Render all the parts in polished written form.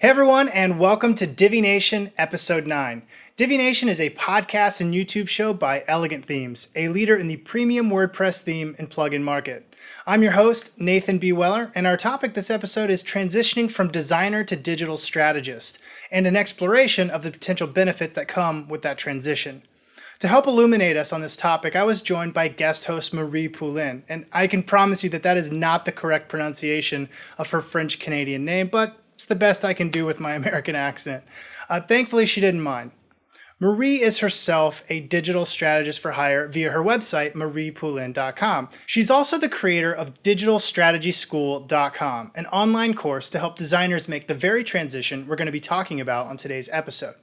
Hey everyone, and welcome to Divi Nation Episode 9. Divi Nation is a podcast and YouTube show by Elegant Themes, a leader in the premium WordPress theme and plugin market. I'm your host, Nathan B. Weller, and our topic this episode is transitioning from designer to digital strategist, and an exploration of the potential benefits that come with that transition. To help illuminate us on this topic, I was joined by guest host Marie Poulin, and I can promise you that that is not the correct pronunciation of her French-Canadian name, but it's the best I can do with my American accent. Thankfully, she didn't mind. Marie is herself a digital strategist for hire via her website, mariepoulin.com. She's also the creator of digitalstrategyschool.com, an online course to help designers make the very transition we're going to be talking about on today's episode.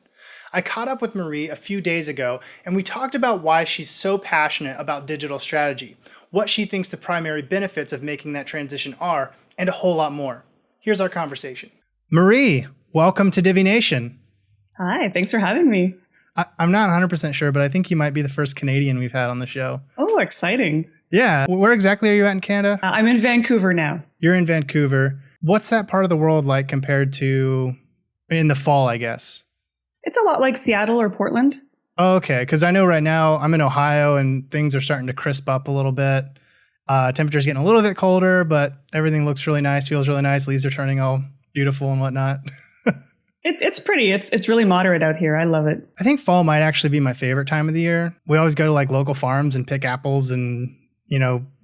I caught up with Marie a few days ago, and we talked about why she's so passionate about digital strategy, what she thinks the primary benefits of making that transition are, and a whole lot more. Here's our conversation. Marie, welcome to Divi Nation. Hi, thanks for having me. I'm not 100% sure, but I think you might be the first Canadian we've had on the show. Oh, exciting. Yeah. Where exactly are you at in Canada? I'm in Vancouver now. You're in Vancouver. What's that part of the world like compared to in the fall, I guess? It's a lot like Seattle or Portland. Oh, okay. Because I know right now I'm in Ohio and things are starting to crisp up a little bit. Temperature's getting a little bit colder, but everything looks really nice, feels really nice. Leaves are turning all beautiful and whatnot. It's pretty. It's really moderate out here. I love it. I think fall might actually be my favorite time of the year. We always go to like local farms and pick apples and,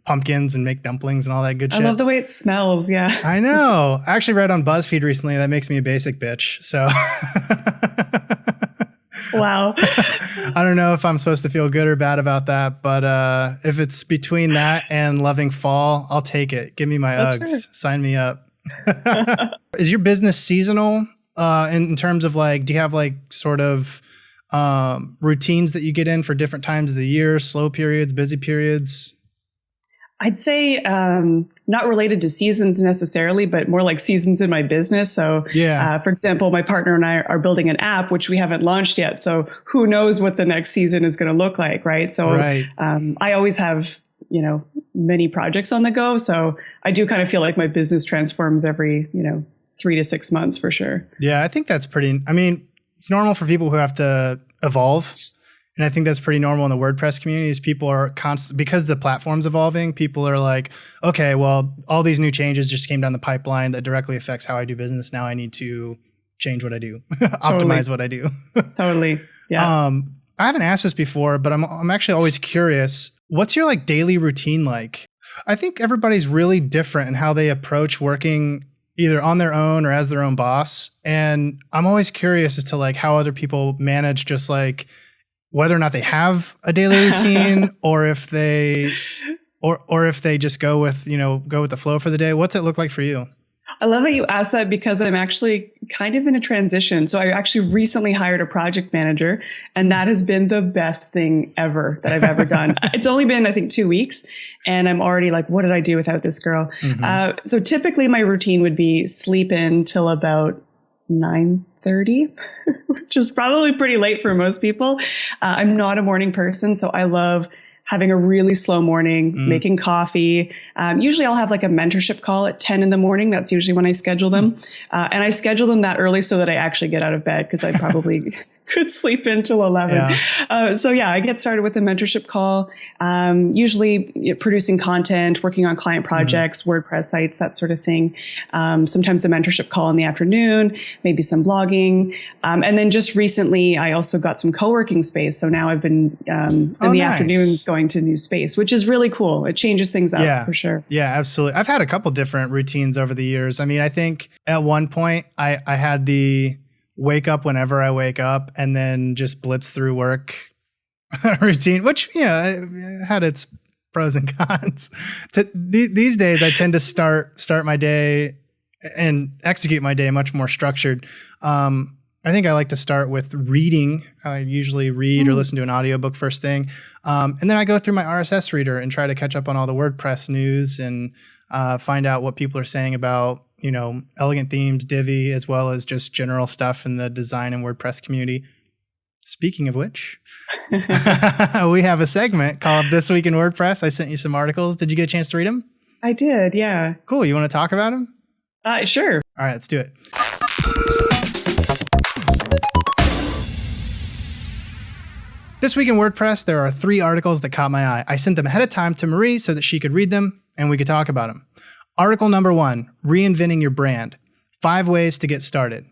pumpkins and make dumplings and all that good shit. I love the way it smells. Yeah. I know. I actually read on BuzzFeed recently that makes me a basic bitch. So Wow. I don't know if I'm supposed to feel good or bad about that, but if it's between that and loving fall, I'll take it. Give me my That's Uggs. fair. Sign me up. Is your business seasonal in terms of like, do you have like sort of routines that you get in for different times of the year, slow periods, busy periods? I'd say not related to seasons necessarily, but more like seasons in my business. So, Yeah. For example, my partner and I are building an app, which we haven't launched yet. So who knows what the next season is going to look like, right? So Right. I always have, many projects on the go. So I do kind of feel like my business transforms every, 3 to 6 months for sure. Yeah, I think that's it's normal for people who have to evolve. And I think that's pretty normal in the WordPress communities. People are because the platform's evolving, people are like, okay, well, all these new changes just came down the pipeline that directly affects how I do business. Now I need to change what I do, optimize what I do. Totally. Yeah. I haven't asked this before, but I'm actually always curious. What's your like daily routine like? I think everybody's really different in how they approach working either on their own or as their own boss. And I'm always curious as to like how other people manage just like whether or not they have a daily routine or if they just go with the flow for the day. What's it look like for you? I love that you asked that because I'm actually kind of in a transition. So I actually recently hired a project manager, and that has been the best thing ever that I've ever done. It's only been, I think, 2 weeks, and I'm already like, what did I do without this girl? Mm-hmm. So typically my routine would be sleep in till about 9:30, which is probably pretty late for most people. I'm not a morning person, so I love having a really slow morning, making coffee. Usually I'll have like a mentorship call at 10 in the morning. That's usually when I schedule them. And I schedule them that early so that I actually get out of bed because I probably could sleep until 11. Yeah. I get started with a mentorship call, usually producing content, working on client projects, WordPress sites, that sort of thing. Sometimes the mentorship call in the afternoon, maybe some blogging. And then just recently, I also got some co-working space. So now I've been in the afternoons going to new space, which is really cool. It changes things up for sure. Yeah, absolutely. I've had a couple different routines over the years. I mean, I think at one point I had the wake up whenever I wake up and then just blitz through work routine, which, had its pros and cons. These days, I tend to start my day and execute my day much more structured. I think I like to start with reading. I usually read or listen to an audiobook first thing. And then I go through my RSS reader and try to catch up on all the WordPress news and find out what people are saying about Elegant Themes, Divi, as well as just general stuff in the design and WordPress community. Speaking of which, we have a segment called This Week in WordPress. I sent you some articles. Did you get a chance to read them? I did, yeah. Cool. You want to talk about them? Sure. All right, let's do it. This week in WordPress, there are 3 articles that caught my eye. I sent them ahead of time to Marie so that she could read them and we could talk about them. Article number 1, Reinventing Your Brand, 5 Ways to Get Started.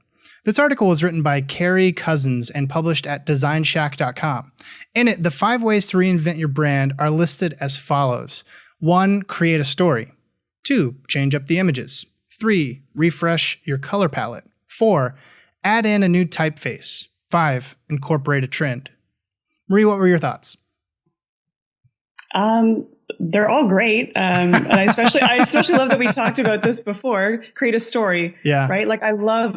This article was written by Carrie Cousins and published at designshack.com. In it, the 5 ways to reinvent your brand are listed as follows. 1, create a story. 2, change up the images. 3, refresh your color palette. 4, add in a new typeface. 5, incorporate a trend. Marie, what were your thoughts? They're all great. And I especially love that we talked about this before, create a story. Yeah. Right. Like I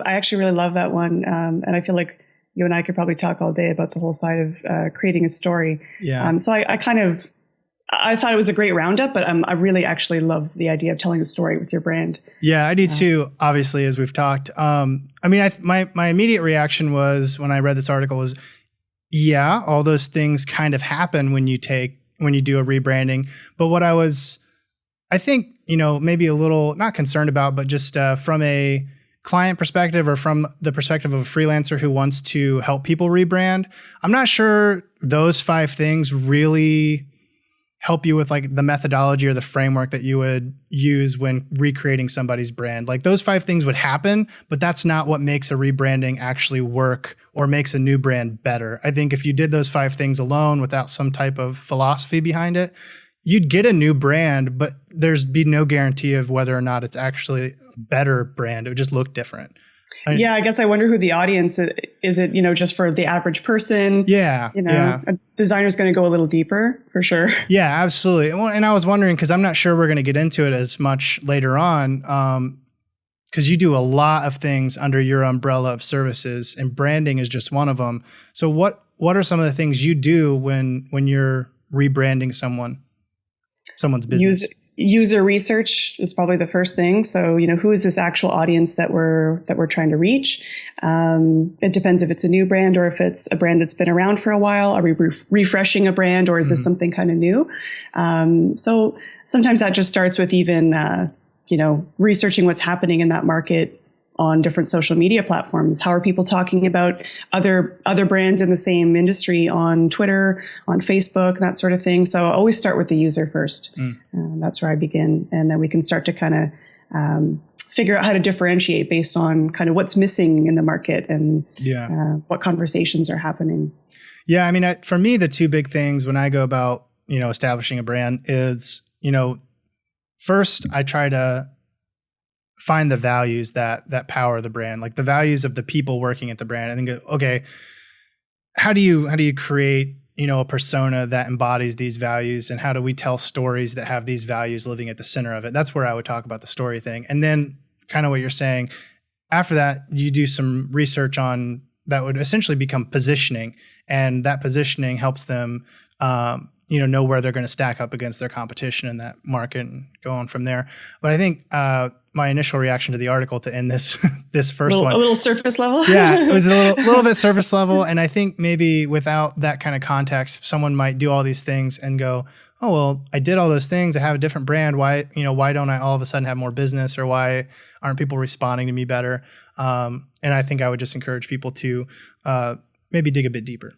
actually really love that one. And I feel like you and I could probably talk all day about the whole side of creating a story. Yeah. So I thought it was a great roundup, but I really actually love the idea of telling a story with your brand. Yeah, I do too, obviously, as we've talked. My immediate reaction was when I read this article was, yeah, all those things kind of happen when you do a rebranding. But what I think, maybe a little not concerned about, but just from a client perspective or from the perspective of a freelancer who wants to help people rebrand, I'm not sure those 5 things really help you with like the methodology or the framework that you would use when recreating somebody's brand. Like those 5 things would happen, but that's not what makes a rebranding actually work or makes a new brand better. I think if you did those 5 things alone without some type of philosophy behind it, you'd get a new brand, but there'd be no guarantee of whether or not it's actually a better brand. It would just look different. Yeah, I guess I wonder who the audience is. It, just for the average person? Yeah. A designer's going to go a little deeper for sure. Yeah, absolutely. And I was wondering, because I'm not sure we're going to get into it as much later on, because you do a lot of things under your umbrella of services, and branding is just one of them. So what are some of the things you do when you're rebranding someone's business? User research is probably the first thing. So, who is this actual audience that we're trying to reach? It depends if it's a new brand or if it's a brand that's been around for a while. Are we refreshing a brand, or is this something kind of new? So sometimes that just starts with even, researching what's happening in that market on different social media platforms. How are people talking about other brands in the same industry on Twitter, on Facebook, that sort of thing. So I always start with the user first. That's where I begin. And then we can start to kind of figure out how to differentiate based on kind of what's missing in the market and what conversations are happening. Yeah. For me, the 2 big things when I go about, establishing a brand is, first I try to find the values that power the brand, like the values of the people working at the brand. And then go, okay, how do you create, a persona that embodies these values, and how do we tell stories that have these values living at the center of it? That's where I would talk about the story thing. And then kind of what you're saying, after that, you do some research on that would essentially become positioning, and that positioning helps them, know where they're going to stack up against their competition in that market and go on from there. But I think my initial reaction to the article to end this first one, a little surface level. Yeah, it was a little bit surface level. And I think maybe without that kind of context, someone might do all these things and go, oh, well, I did all those things. I have a different brand. Why don't I all of a sudden have more business, or why aren't people responding to me better? And I think I would just encourage people to maybe dig a bit deeper.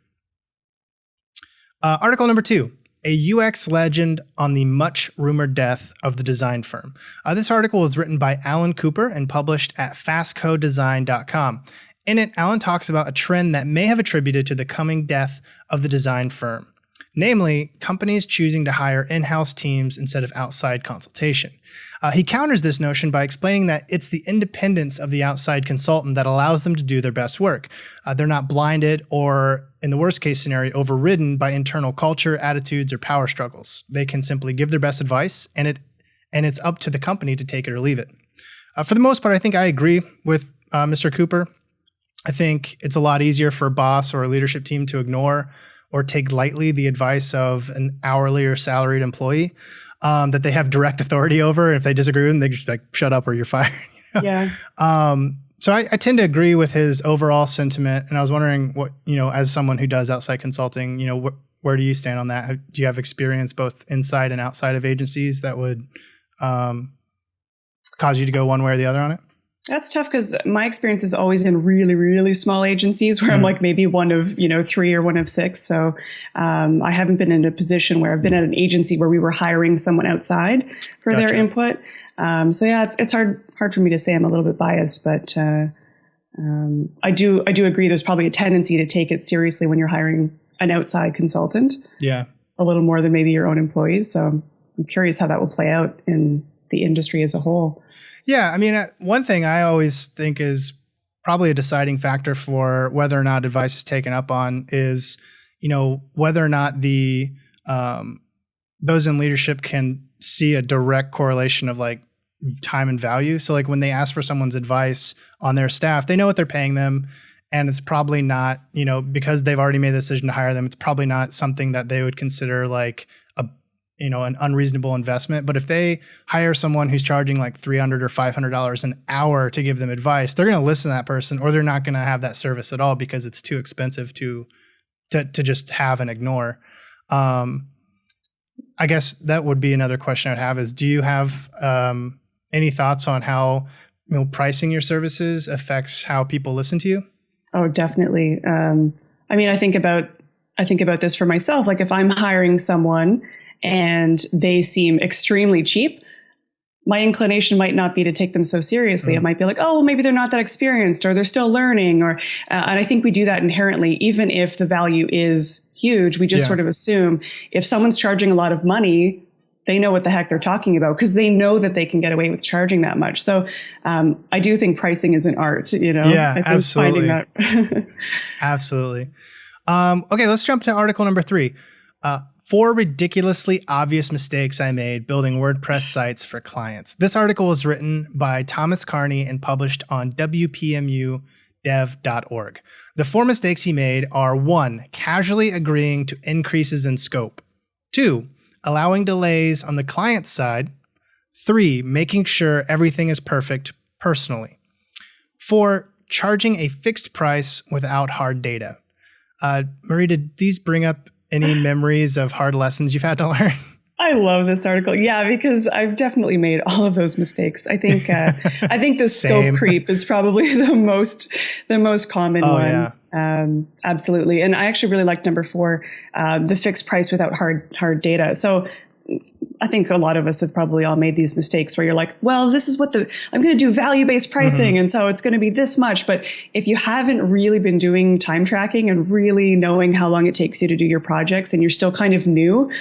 Article number 2. A UX legend on the much rumored death of the design firm. This article was written by Alan Cooper and published at fastcodesign.com. In it, Alan talks about a trend that may have attributed to the coming death of the design firm, namely companies choosing to hire in-house teams instead of outside consultation. He counters this notion by explaining that it's the independence of the outside consultant that allows them to do their best work. They're not blinded or, in the worst case scenario, overridden by internal culture, attitudes, or power struggles. They can simply give their best advice, and it's up to the company to take it or leave it. For the most part, I think I agree with Mr. Cooper. I think it's a lot easier for a boss or a leadership team to ignore or take lightly the advice of an hourly or salaried employee that they have direct authority over. If they disagree with them, they just like, shut up or you're fired. Yeah. So I tend to agree with his overall sentiment. And I was wondering what, as someone who does outside consulting, where do you stand on that? Do you have experience both inside and outside of agencies that would cause you to go one way or the other on it? That's tough because my experience is always in really, really small agencies where I'm like maybe one of, 3 or one of 6. So I haven't been in a position where I've been at an agency where we were hiring someone outside for their input. So yeah, it's hard for me to say. I'm a little bit biased, but I do agree. There's probably a tendency to take it seriously when you're hiring an outside consultant. Yeah, a little more than maybe your own employees. So I'm curious how that will play out in the industry as a whole. Yeah, I mean, one thing I always think is probably a deciding factor for whether or not advice is taken up on is, whether or not the those in leadership can see a direct correlation of like time and value. So like when they ask for someone's advice on their staff, they know what they're paying them. And it's probably not, because they've already made the decision to hire them, it's probably not something that they would consider like an unreasonable investment. But if they hire someone who's charging like $300 or $500 an hour to give them advice, they're going to listen to that person, or they're not going to have that service at all because it's too expensive to just have and ignore. I guess that would be another question I'd have is, do you have any thoughts on how pricing your services affects how people listen to you? Oh, definitely. I think about this for myself. Like if I'm hiring someone and they seem extremely cheap, my inclination might not be to take them so seriously. It might be like, oh, well, maybe they're not that experienced, or they're still learning, and I think we do that inherently, even if the value is huge. We just sort of assume if someone's charging a lot of money, they know what the heck they're talking about because they know that they can get away with charging that much. So I do think pricing is an art, Yeah, I think absolutely. finding that. Absolutely. Okay, let's jump to article number 3. 4 ridiculously obvious mistakes I made building WordPress sites for clients. This article was written by Thomas Carney and published on WPMUdev.org. The 4 mistakes he made are: 1, casually agreeing to increases in scope; 2, allowing delays on the client side; 3, making sure everything is perfect personally; 4, charging a fixed price without hard data. Marie, did these bring up any memories of hard lessons you've had to learn? I love this article. Yeah, because I've definitely made all of those mistakes. I think the scope creep is probably the most common one. Yeah. Absolutely. And I actually really liked number 4, the fixed price without hard data. So I think a lot of us have probably all made these mistakes where you're like, well, this is what I'm going to do value-based pricing. And so it's going to be this much. But if you haven't really been doing time tracking and really knowing how long it takes you to do your projects, and you're still kind of new,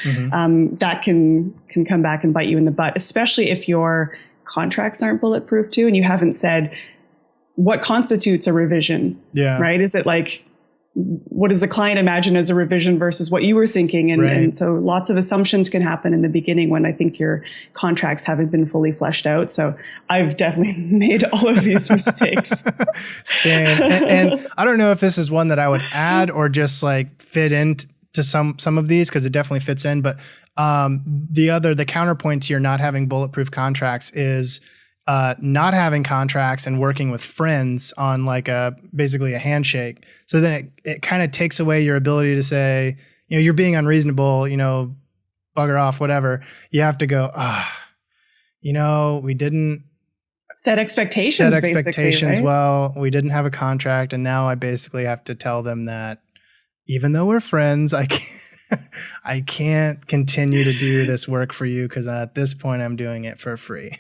that can come back and bite you in the butt, especially if your contracts aren't bulletproof too. And you haven't said what constitutes a revision, right? Is it like, what does the client imagine as a revision versus what you were thinking? And so lots of assumptions can happen in the beginning when I think your contracts haven't been fully fleshed out. So I've definitely made all of these mistakes. Same. And I don't know if this is one that I would add or just like fit into some of these, because it definitely fits in. But the counterpoint to your not having bulletproof contracts is not having contracts and working with friends on like basically a handshake. So then it kind of takes away your ability to say, you're being unreasonable, bugger off, whatever. You have to go, we didn't set expectations. Right? Well, we didn't have a contract. And now I basically have to tell them that even though we're friends, I can't continue to do this work for you because at this point I'm doing it for free.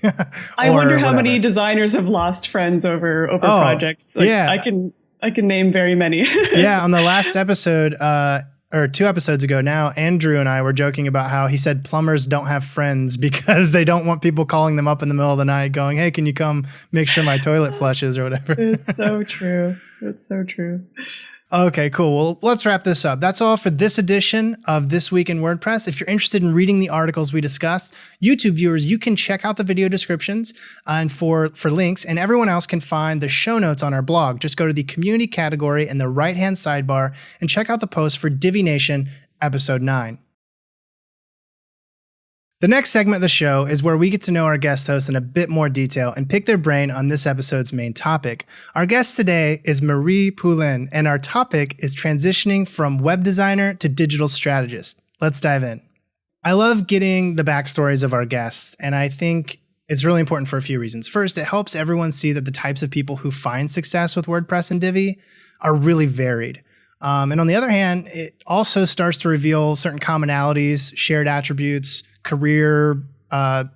I wonder how many designers have lost friends over projects. I can name very many. Yeah, on the last episode, or 2 episodes ago now, Andrew and I were joking about how he said plumbers don't have friends because they don't want people calling them up in the middle of the night going, hey, can you come make sure my toilet flushes or whatever. It's so true. It's so true. Okay, cool. Well, let's wrap this up. That's all for this edition of This Week in WordPress. If you're interested in reading the articles we discussed, YouTube viewers, you can check out the video descriptions and for links, and everyone else can find the show notes on our blog. Just go to the community category in the right-hand sidebar and check out the post for Divi Nation episode 9. The next segment of the show is where we get to know our guest hosts in a bit more detail and pick their brain on this episode's main topic. Our guest today is Marie Poulin, and our topic is transitioning from web designer to digital strategist. Let's dive in. I love getting the backstories of our guests, and I think it's really important for a few reasons. First, it helps everyone see that the types of people who find success with WordPress and Divi are really varied. And on the other hand, it also starts to reveal certain commonalities, shared attributes, career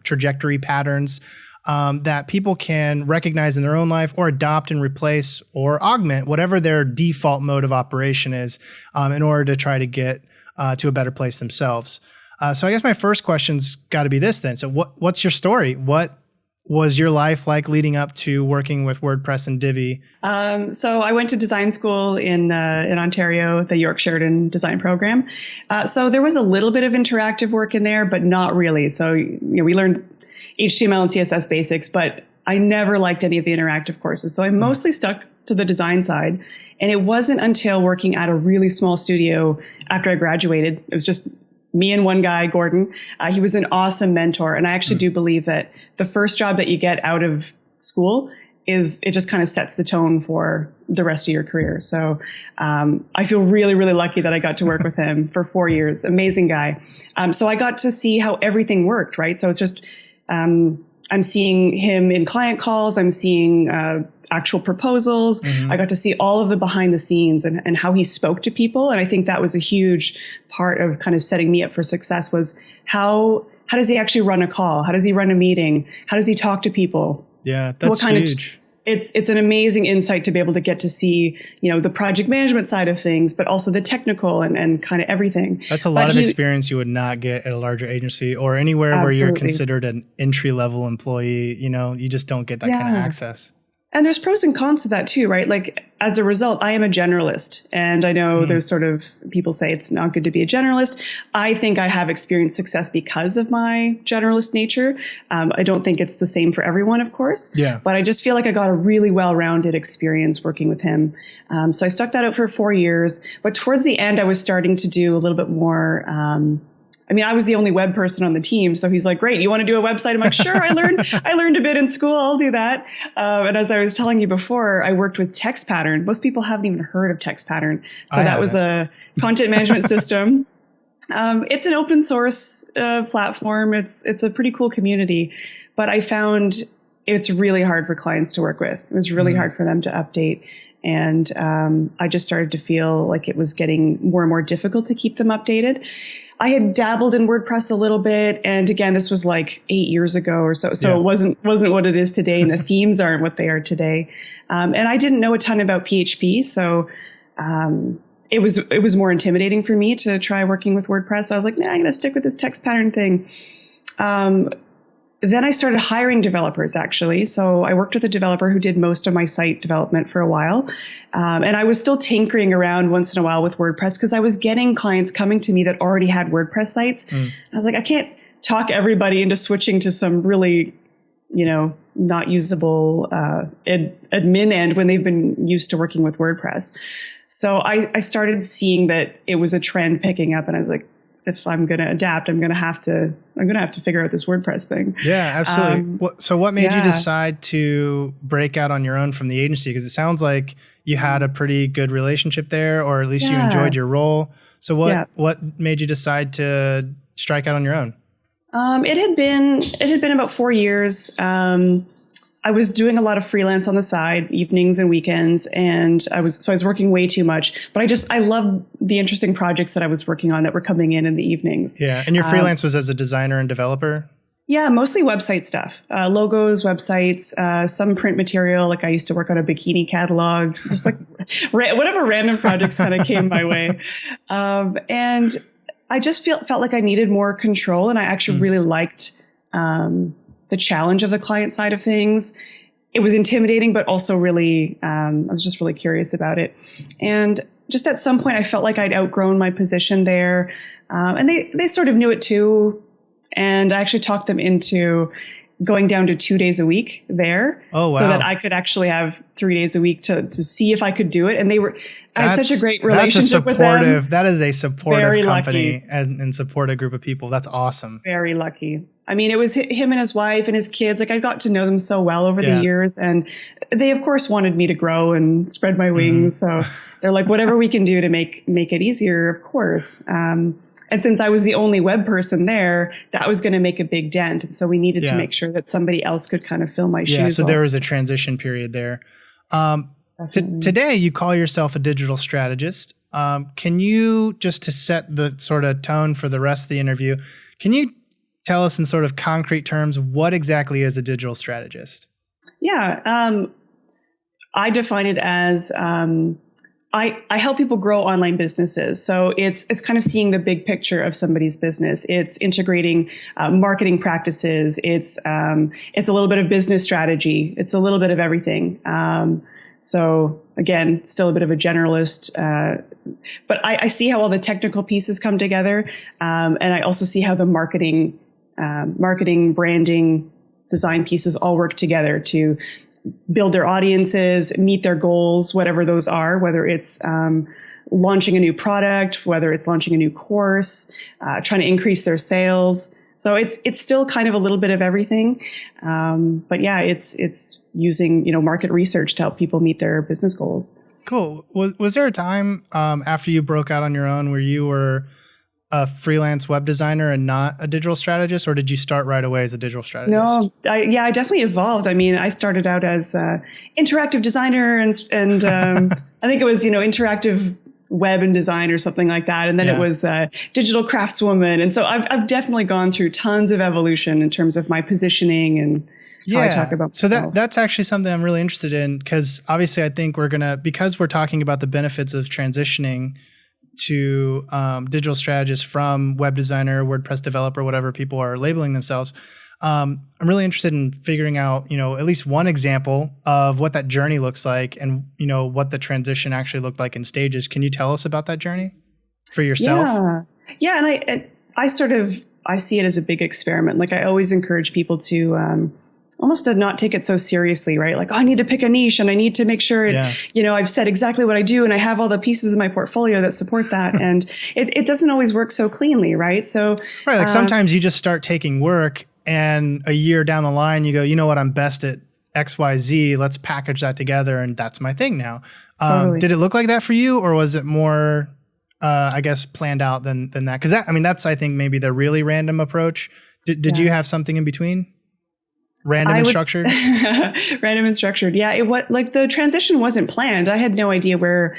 trajectory patterns that people can recognize in their own life or adopt and replace or augment whatever their default mode of operation is in order to try to get to a better place themselves. So I guess my first question's got to be this then. So what's your story? What was your life like leading up to working with WordPress and Divi? So I went to design school in Ontario, the York Sheridan design program. So there was a little bit of interactive work in there, but not really. So we learned HTML and CSS basics, but I never liked any of the interactive courses. So I mostly stuck to the design side. And it wasn't until working at a really small studio after I graduated, it was just me and one guy, Gordon. He was an awesome mentor. And I actually do believe that the first job that you get out of school it just kind of sets the tone for the rest of your career. So I feel really, really lucky that I got to work with him for 4 years. Amazing guy. So I got to see how everything worked, right? So it's just, I'm seeing him in client calls. I'm seeing actual proposals. Mm-hmm. I got to see all of the behind the scenes and how he spoke to people. And I think that was a huge part of kind of setting me up for success was how does he actually run a call? How does he run a meeting? How does he talk to people? Yeah, that's huge. It's an amazing insight to be able to get to see, the project management side of things, but also the technical and kind of everything. That's a lot of experience you would not get at a larger agency or anywhere Absolutely. Where you're considered an entry-level employee. You just don't get that kind of access. And there's pros and cons to that too, right? Like as a result, I am a generalist. And I know there's sort of people say it's not good to be a generalist. I think I have experienced success because of my generalist nature. I don't think it's the same for everyone, of course. Yeah. But I just feel like I got a really well-rounded experience working with him. So I stuck that out for 4 years. But towards the end, I was starting to do a little bit more I was the only web person on the team. So he's like, great, you want to do a website? I'm like, sure, I learned a bit in school. I'll do that. And as I was telling you before, I worked with Text Pattern. Most people haven't even heard of Text Pattern. So that was a content management system. It's an open source platform. It's a pretty cool community, but I found it's really hard for clients to work with. It was really hard for them to update. And I just started to feel like it was getting more and more difficult to keep them updated. I had dabbled in WordPress a little bit. And again, this was like 8 years ago or so. So It wasn't what it is today. And the themes aren't what they are today. And I didn't know a ton about PHP. So it was more intimidating for me to try working with WordPress. So I was like, I'm going to stick with this text pattern thing. Then I started hiring developers, actually. So I worked with a developer who did most of my site development for a while. And I was still tinkering around once in a while with WordPress because I was getting clients coming to me that already had WordPress sites. I was like, I can't talk everybody into switching to some really, not usable admin end when they've been used to working with WordPress. So I started seeing that it was a trend picking up, and I was like, if I'm going to adapt, I'm going to have to figure out this WordPress thing. Yeah, absolutely. So what made you decide to break out on your own from the agency? Because it sounds like you had a pretty good relationship there, or at least you enjoyed your role. So what made you decide to strike out on your own? It had been about 4 years. I was doing a lot of freelance on the side, evenings and weekends, and I was working way too much. But I loved the interesting projects that I was working on that were coming in the evenings. Yeah, and your freelance was as a designer and developer? Yeah, mostly website stuff, logos, websites, some print material. Like I used to work on a bikini catalog, just like whatever random projects kind of came my way. And I just felt like I needed more control, and I actually really liked the challenge of the client side of things. It was intimidating, but also really, I was just really curious about it. And just at some point, I felt like I'd outgrown my position there. And they sort of knew it too. And I actually talked them into going down to 2 days a week there. Oh, wow. So that I could actually have 3 days a week to see if I could do it. And I had such a great relationship with them. That is a supportive company and support a group of people. That's awesome. Very lucky. I mean, it was him and his wife and his kids. Like I got to know them so well over the years, and they of course wanted me to grow and spread my wings. So they're like, whatever we can do to make it easier, of course. And since I was the only web person there, that was going to make a big dent. And so we needed to make sure that somebody else could kind of fill my shoes. Yeah, so there was a transition period there. Today, you call yourself a digital strategist. Can you, just to set the sort of tone for the rest of the interview, can you tell us in sort of concrete terms, what exactly is a digital strategist? Yeah, I define it as I help people grow online businesses. So it's kind of seeing the big picture of somebody's business. It's integrating marketing practices. It's a little bit of business strategy. It's a little bit of everything. So again, still a bit of a generalist, but I see how all the technical pieces come together, and I also see how the marketing, branding, design pieces all work together to build their audiences, meet their goals, whatever those are, whether it's launching a new product, whether it's launching a new course, trying to increase their sales. So it's still kind of a little bit of everything. But yeah, it's using, market research to help people meet their business goals. Cool. Was there a time after you broke out on your own where you were a freelance web designer and not a digital strategist, or did you start right away as a digital strategist? No, I definitely evolved. I mean, I started out as an interactive designer and I think it was, interactive web and design or something like that. And then it was digital craftswoman. And so I've definitely gone through tons of evolution in terms of my positioning and how I talk about myself. So that's actually something I'm really interested in, because obviously I think because we're talking about the benefits of transitioning to digital strategist from web designer, WordPress developer, whatever people are labeling themselves. I'm really interested in figuring out, at least one example of what that journey looks like and, what the transition actually looked like in stages. Can you tell us about that journey for yourself? Yeah. And I see it as a big experiment. Like, I always encourage people to, almost to not take it so seriously, right? Like, I need to pick a niche and I need to make sure, I've said exactly what I do and I have all the pieces of my portfolio that support that. And it doesn't always work so cleanly, right? So, like sometimes you just start taking work and a year down the line, you go, you know what, I'm best at X, Y, Z. Let's package that together. And that's my thing now. Totally. Did it look like that for you, or was it more, I guess, planned out than that? Cause that's, I think, maybe the really random approach. Did you have something in between? Random and structured? Random and structured. Yeah. The transition wasn't planned. I had no idea where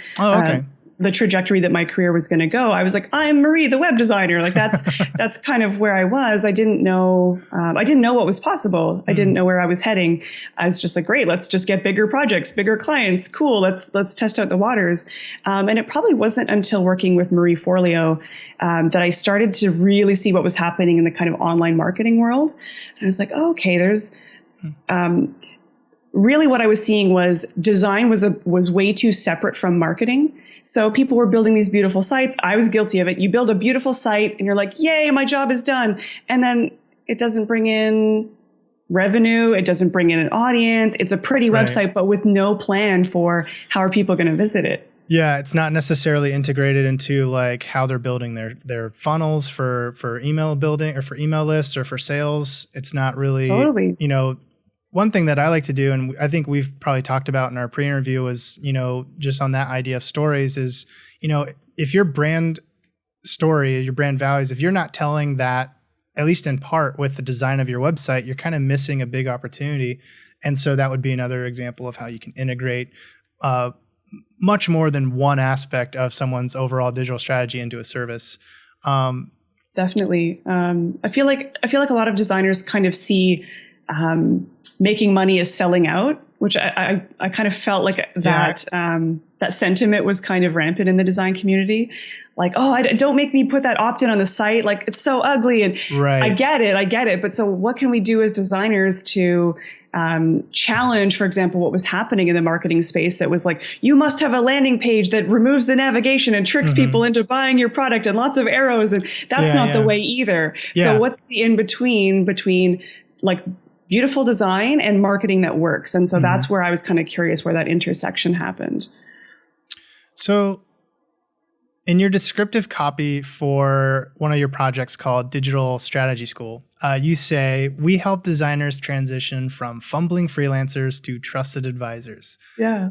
the trajectory that my career was going to go. I was like, I'm Marie, the web designer. Like, that's kind of where I was. I didn't know what was possible. I didn't know where I was heading. I was just like, great, let's just get bigger projects, bigger clients. Cool. Let's test out the waters. And it probably wasn't until working with Marie Forleo that I started to really see what was happening in the kind of online marketing world. And I was like, oh, okay, there's, really what I was seeing was design was way too separate from marketing. So people were building these beautiful sites. I was guilty of it. You build a beautiful site and you're like, yay, my job is done. And then it doesn't bring in revenue. It doesn't bring in an audience. It's a pretty website, but with no plan for how are people going to visit it. Yeah, it's not necessarily integrated into like how they're building their funnels for email building or for email lists or for sales. It's not really, one thing that I like to do, and I think we've probably talked about in our pre-interview, was, just on that idea of stories is, if your brand story, your brand values, if you're not telling that, at least in part with the design of your website, you're kind of missing a big opportunity. And so that would be another example of how you can integrate much more than one aspect of someone's overall digital strategy into a service. Definitely. I feel like a lot of designers kind of see making money as selling out, which I kind of felt like that sentiment was kind of rampant in the design community. Like, oh, don't make me put that opt-in on the site. Like, it's so ugly. And I get it. But so what can we do as designers to challenge, for example, what was happening in the marketing space that was like, you must have a landing page that removes the navigation and tricks people into buying your product and lots of arrows. And that's not the way either. So what's the in-between between like beautiful design and marketing that works? And so that's where I was kind of curious where that intersection happened. So in your descriptive copy for one of your projects called Digital Strategy School, you say, we help designers transition from fumbling freelancers to trusted advisors. Yeah.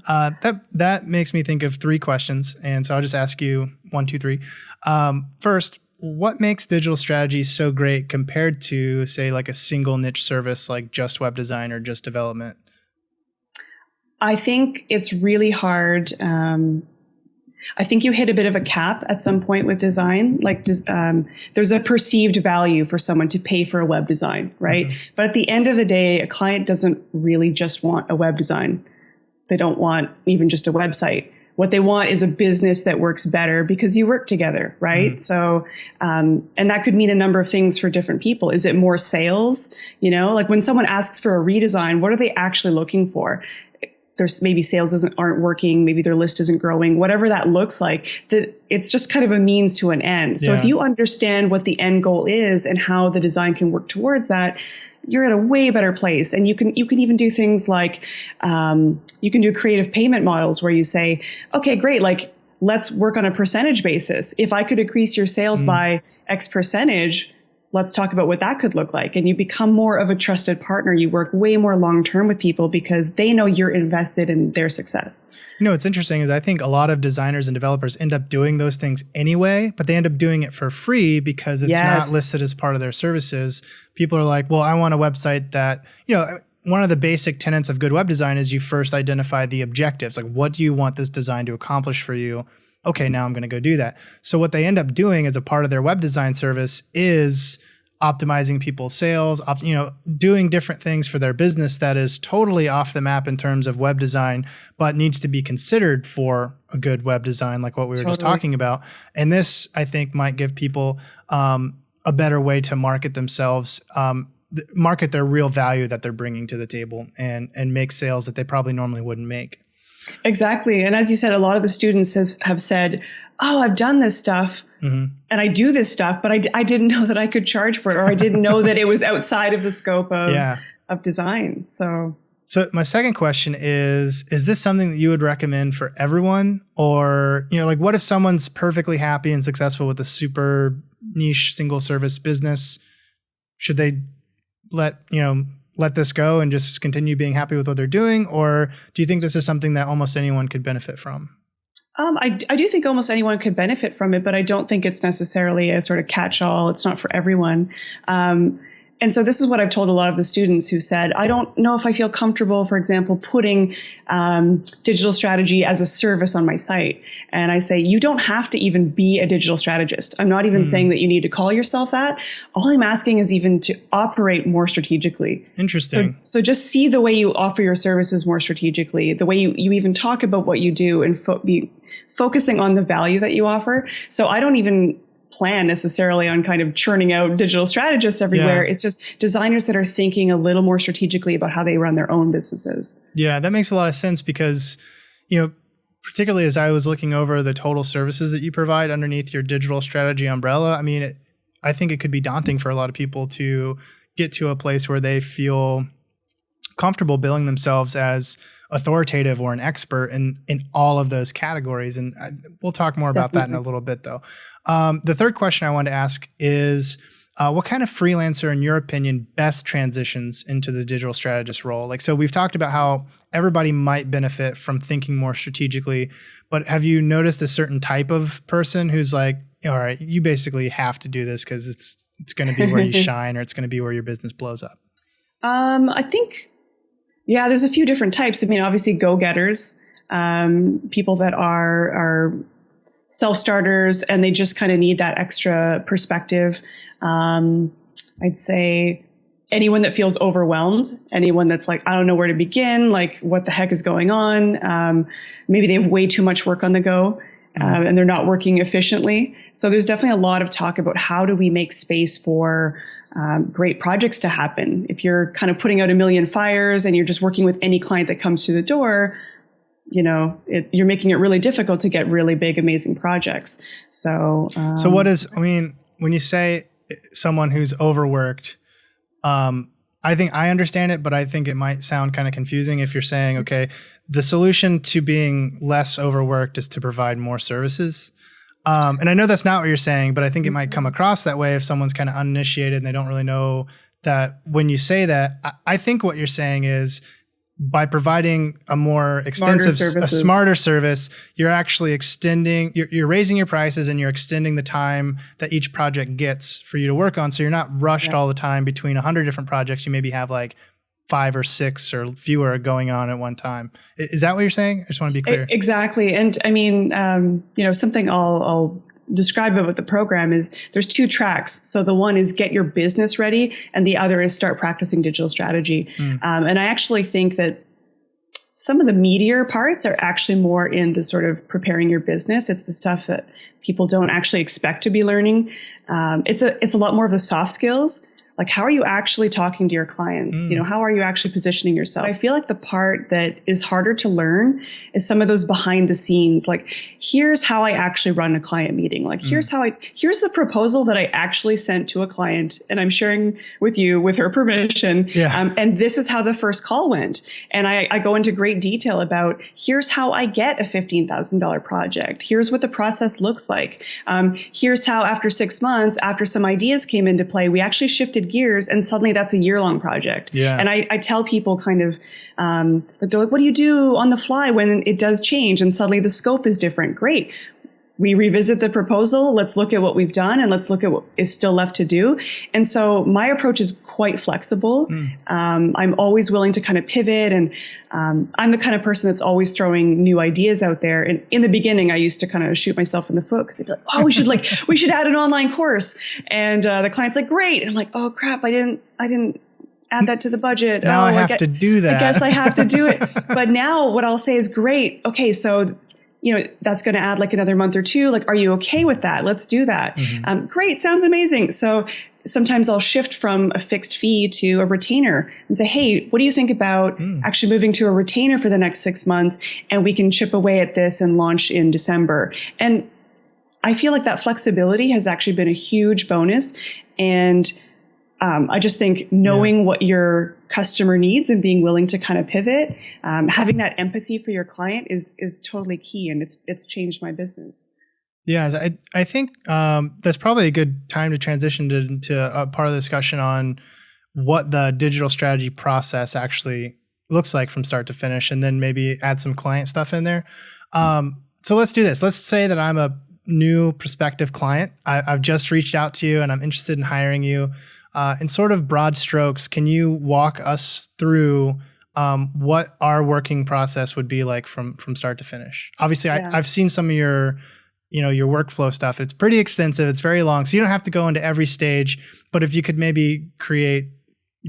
That makes me think of three questions. And so I'll just ask you 1, 2, 3. First, what makes digital strategy so great compared to, say, like a single niche service like just web design or just development? I think it's really hard. I think you hit a bit of a cap at some point with design. Like there's a perceived value for someone to pay for a web design, right? Mm-hmm. But at the end of the day, a client doesn't really just want a web design. They don't want even just a website. What they want is a business that works better because you work together, right? Mm-hmm. So, and that could mean a number of things for different people. Is it more sales? You know, like when someone asks for a redesign, what are they actually looking for? There's maybe sales aren't working, maybe their list isn't growing, whatever that looks like, that it's just kind of a means to an end. So if you understand what the end goal is and how the design can work towards that, you're at a way better place. And you can even do things like, you can do creative payment models where you say, okay, great. Like, let's work on a percentage basis. If I could increase your sales by X percentage, let's talk about what that could look like. And you become more of a trusted partner. You work way more long-term with people because they know you're invested in their success. You know, what's interesting is I think a lot of designers and developers end up doing those things anyway, but they end up doing it for free because it's not listed as part of their services. People are like, well, I want a website that, you know, one of the basic tenets of good web design is you first identify the objectives. Like, what do you want this design to accomplish for you? Okay, now I'm going to go do that. So what they end up doing as a part of their web design service is optimizing people's sales, doing different things for their business that is totally off the map in terms of web design, but needs to be considered for a good web design, like what we were just talking about. And this, I think, might give people a better way to market themselves, market their real value that they're bringing to the table, and make sales that they probably normally wouldn't make. Exactly. And as you said, a lot of the students have said, oh, I've done this stuff and I do this stuff, but I didn't know that I could charge for it, or I didn't know that it was outside of the scope of design. So my second question is this something that you would recommend for everyone? Or, you know, like what if someone's perfectly happy and successful with a super niche single service business? Should they let this go and just continue being happy with what they're doing? Or do you think this is something that almost anyone could benefit from? I do think almost anyone could benefit from it, but I don't think it's necessarily a sort of catch-all. It's not for everyone. And so this is what I've told a lot of the students who said, I don't know if I feel comfortable, for example, putting digital strategy as a service on my site. And I say, you don't have to even be a digital strategist. I'm not even saying that you need to call yourself that. All I'm asking is even to operate more strategically. Interesting. So just see the way you offer your services more strategically, the way you even talk about what you do, and be focusing on the value that you offer. So I don't even plan necessarily on kind of churning out digital strategists everywhere. Yeah. It's just designers that are thinking a little more strategically about how they run their own businesses. Yeah, that makes a lot of sense because, you know, particularly as I was looking over the total services that you provide underneath your digital strategy umbrella, I mean, I think it could be daunting for a lot of people to get to a place where they feel comfortable billing themselves as authoritative or an expert in all of those categories. And we'll talk more about that in a little bit, though. The third question I wanted to ask is, what kind of freelancer, in your opinion, best transitions into the digital strategist role? Like, so we've talked about how everybody might benefit from thinking more strategically, but have you noticed a certain type of person who's like, all right, you basically have to do this because it's going to be where you shine, or it's going to be where your business blows up? I think, yeah, there's a few different types. I mean, obviously go-getters, people that are self-starters and they just kind of need that extra perspective. I'd say anyone that feels overwhelmed, anyone that's like, I don't know where to begin, like what the heck is going on? Maybe they have way too much work on the go and they're not working efficiently. So there's definitely a lot of talk about how do we make space for great projects to happen. If you're kind of putting out a million fires and you're just working with any client that comes through the door, you know, you're making it really difficult to get really big, amazing projects. So what is, I mean, when you say someone who's overworked, I think I understand it, but I think it might sound kind of confusing if you're saying, okay, the solution to being less overworked is to provide more services. And I know that's not what you're saying, but I think it might come across that way if someone's kind of uninitiated and they don't really know that when you say that. I think what you're saying is by providing a more Smarter extensive, a services. smarter service, you're actually extending, you're raising your prices and you're extending the time that each project gets for you to work on. So you're not rushed all the time between 100 different projects. You maybe have like 5 or 6 or fewer going on at one time. Is that what you're saying? I just want to be clear. Exactly. And I mean, something I'll describe about the program is there's 2 tracks. So the one is get your business ready, and the other is start practicing digital strategy. And I actually think that some of the meatier parts are actually more in the sort of preparing your business. It's the stuff that people don't actually expect to be learning. It's a lot more of the soft skills. Like, how are you actually talking to your clients? How are you actually positioning yourself? I feel like the part that is harder to learn is some of those behind the scenes. Like, here's how I actually run a client meeting. Like, here's the proposal that I actually sent to a client, and I'm sharing with you with her permission. And this is how the first call went. And I go into great detail about here's how I get a $15,000 project. Here's what the process looks like. Here's how after 6 months, after some ideas came into play, we actually shifted gears, and suddenly that's a year-long project. And I tell people kind of, they're like, what do you do on the fly when it does change and suddenly the scope is different? Great. We revisit the proposal. Let's look at what we've done and let's look at what is still left to do. And so my approach is quite flexible. I'm always willing to kind of pivot, and I'm the kind of person that's always throwing new ideas out there. And in the beginning, I used to kind of shoot myself in the foot because they'd be like, oh, we should add an online course. And the client's like, great. And I'm like, oh crap, I didn't add that to the budget. Now I have to do that. I guess I have to do it. But now what I'll say is, great. Okay, so that's going to add like another month or 2. Like, are you okay with that? Let's do that. Great. Sounds amazing. So sometimes I'll shift from a fixed fee to a retainer and say, hey, what do you think about actually moving to a retainer for the next 6 months? And we can chip away at this and launch in December. And I feel like that flexibility has actually been a huge bonus. And I just think knowing what your customer needs and being willing to kind of pivot, having that empathy for your client is totally key, and it's changed my business. Yeah, I think that's probably a good time to transition to a part of the discussion on what the digital strategy process actually looks like from start to finish, and then maybe add some client stuff in there. So let's do this. Let's say that I'm a new prospective client. I've just reached out to you and I'm interested in hiring you. In sort of broad strokes, can you walk us through what our working process would be like from start to finish? Obviously, I've seen some of your workflow stuff. It's pretty extensive. It's very long. So you don't have to go into every stage, but if you could maybe create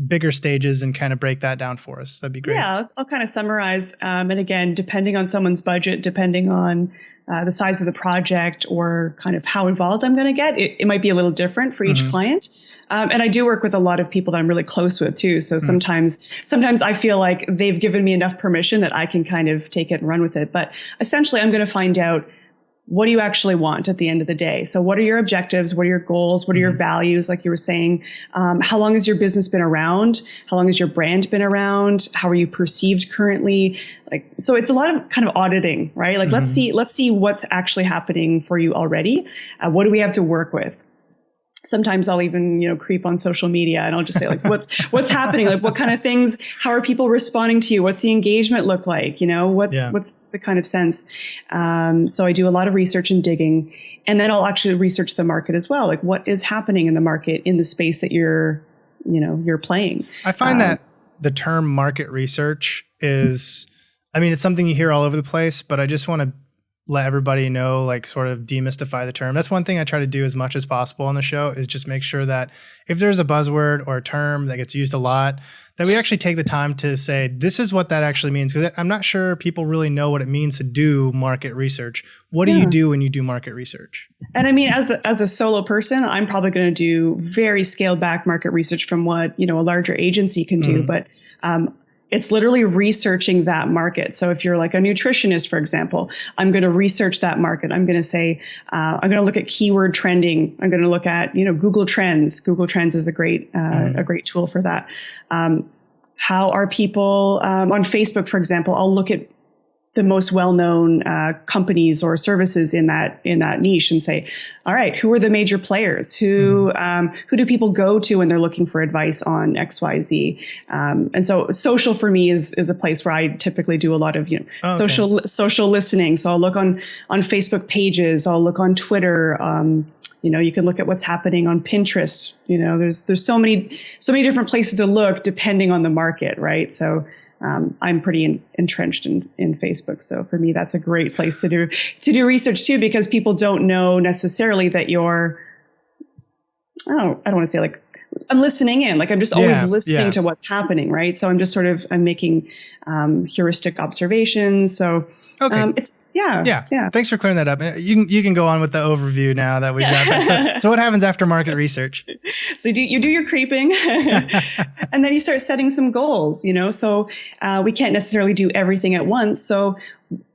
bigger stages and kind of break that down for us, that'd be great. Yeah, I'll kind of summarize. And again, depending on someone's budget, depending on the size of the project or kind of how involved I'm going to get, it might be a little different for each client. And I do work with a lot of people that I'm really close with too. So sometimes I feel like they've given me enough permission that I can kind of take it and run with it. But essentially, I'm going to find out, what do you actually want at the end of the day? So what are your objectives? What are your goals? What are your values? Like you were saying, how long has your business been around? How long has your brand been around? How are you perceived currently? Like, so it's a lot of kind of auditing, right? Like, let's see what's actually happening for you already. What do we have to work with? Sometimes I'll even, creep on social media and I'll just say like, what's happening? Like, what kind of things, how are people responding to you? What's the engagement look like? What's the kind of sense? So I do a lot of research and digging, and then I'll actually research the market as well. Like, what is happening in the market in the space that you're playing. I find that the term market research is, it's something you hear all over the place, but I just want to let everybody know, like, sort of demystify the term. That's one thing I try to do as much as possible on the show, is just make sure that if there's a buzzword or a term that gets used a lot, that we actually take the time to say, this is what that actually means. Because I'm not sure people really know what it means to do market research. What do you do when you do market research? And as a solo person, I'm probably going to do very scaled back market research from what, a larger agency can do. But it's literally researching that market. So if you're like a nutritionist, for example, I'm going to research that market. I'm going to say, I'm going to look at keyword trending. I'm going to look at, Google Trends. Google Trends is a great tool for that. How are people on Facebook, for example? I'll look at the most well-known companies or services in that niche and say, all right, who are the major players? Who do people go to when they're looking for advice on X, Y, Z? And so social for me is a place where I typically do a lot of social listening. So I'll look on Facebook pages. I'll look on Twitter. You can look at what's happening on Pinterest. There's so many different places to look depending on the market, right? So I'm pretty entrenched in Facebook. So for me, that's a great place to do research too, because people don't know necessarily that you're, I don't want to say like, I'm listening in, like I'm just always listening to what's happening. Right. So I'm just I'm making heuristic observations. So it's, yeah. Thanks for clearing that up. You can go on with the overview now that we've got. So what happens after market research? So you do your creeping and then you start setting some goals, so we can't necessarily do everything at once. So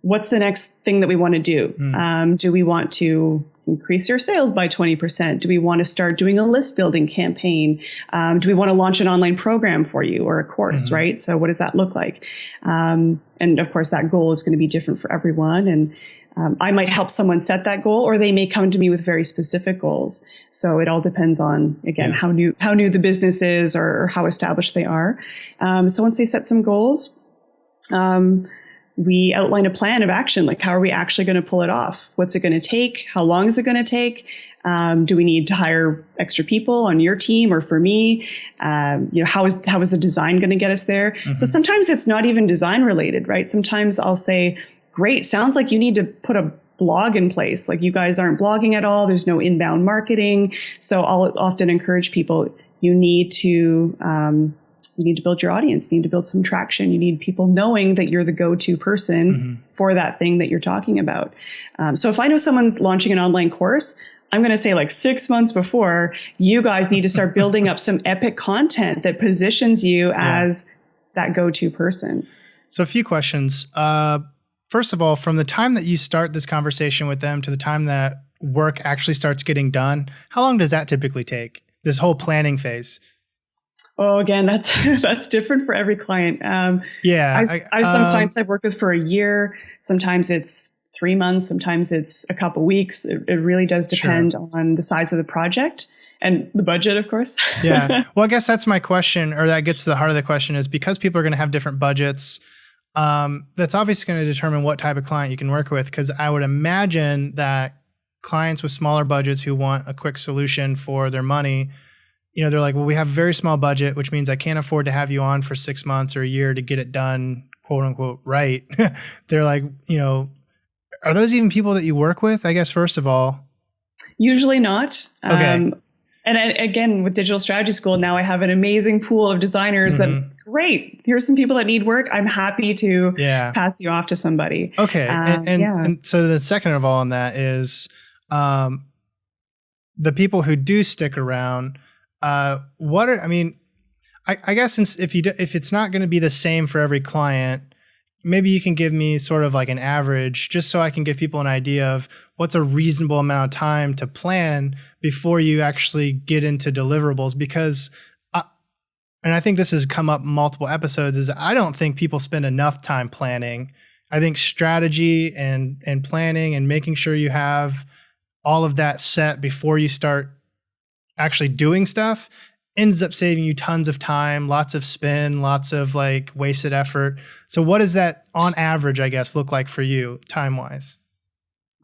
what's the next thing that we want to do? Do we want to increase your sales by 20%? Do we want to start doing a list building campaign? Do we want to launch an online program for you or a course, right? So what does that look like? And of course, that goal is going to be different for everyone. And I might help someone set that goal, or they may come to me with very specific goals. So it all depends on, again, how new the business is or how established they are. So once they set some goals, we outline a plan of action. Like, how are we actually going to pull it off? What's it going to take? How long is it going to take? Do we need to hire extra people on your team or for me? How is the design going to get us there? So sometimes it's not even design related, right? Sometimes I'll say, great, sounds like you need to put a blog in place. Like, you guys aren't blogging at all. There's no inbound marketing. So I'll often encourage people, you need to build your audience. You need to build some traction. You need people knowing that you're the go-to person for that thing that you're talking about. So if I know someone's launching an online course, I'm going to say, like, 6 months before, you guys need to start building up some epic content that positions you as that go-to person. So a few questions. First of all, from the time that you start this conversation with them to the time that work actually starts getting done, how long does that typically take? This whole planning phase? Oh, again, that's different for every client. I have some clients I've worked with for a year. Sometimes it's 3 months. Sometimes it's a couple weeks. It really does depend on the size of the project and the budget, of course. Yeah. Well, I guess that's my question, or that gets to the heart of the question, is because people are going to have different budgets. That's obviously going to determine what type of client you can work with. Because I would imagine that clients with smaller budgets who want a quick solution for their money, they're like, well, we have a very small budget, which means I can't afford to have you on for 6 months or a year to get it done, quote unquote, right. They're like, are those even people that you work with, I guess, first of all? Usually not. Okay. And again, with Digital Strategy School, now I have an amazing pool of designers that, great, here's some people that need work. I'm happy to pass you off to somebody. Okay. And so the second of all on that is the people who do stick around, I guess if it's not going to be the same for every client, maybe you can give me sort of like an average, just so I can give people an idea of what's a reasonable amount of time to plan before you actually get into deliverables. Because, and I think this has come up multiple episodes, is I don't think people spend enough time planning. I think strategy and planning and making sure you have all of that set before you start actually doing stuff ends up saving you tons of time, lots of spin, lots of like wasted effort. So what does that on average, I guess, look like for you time-wise?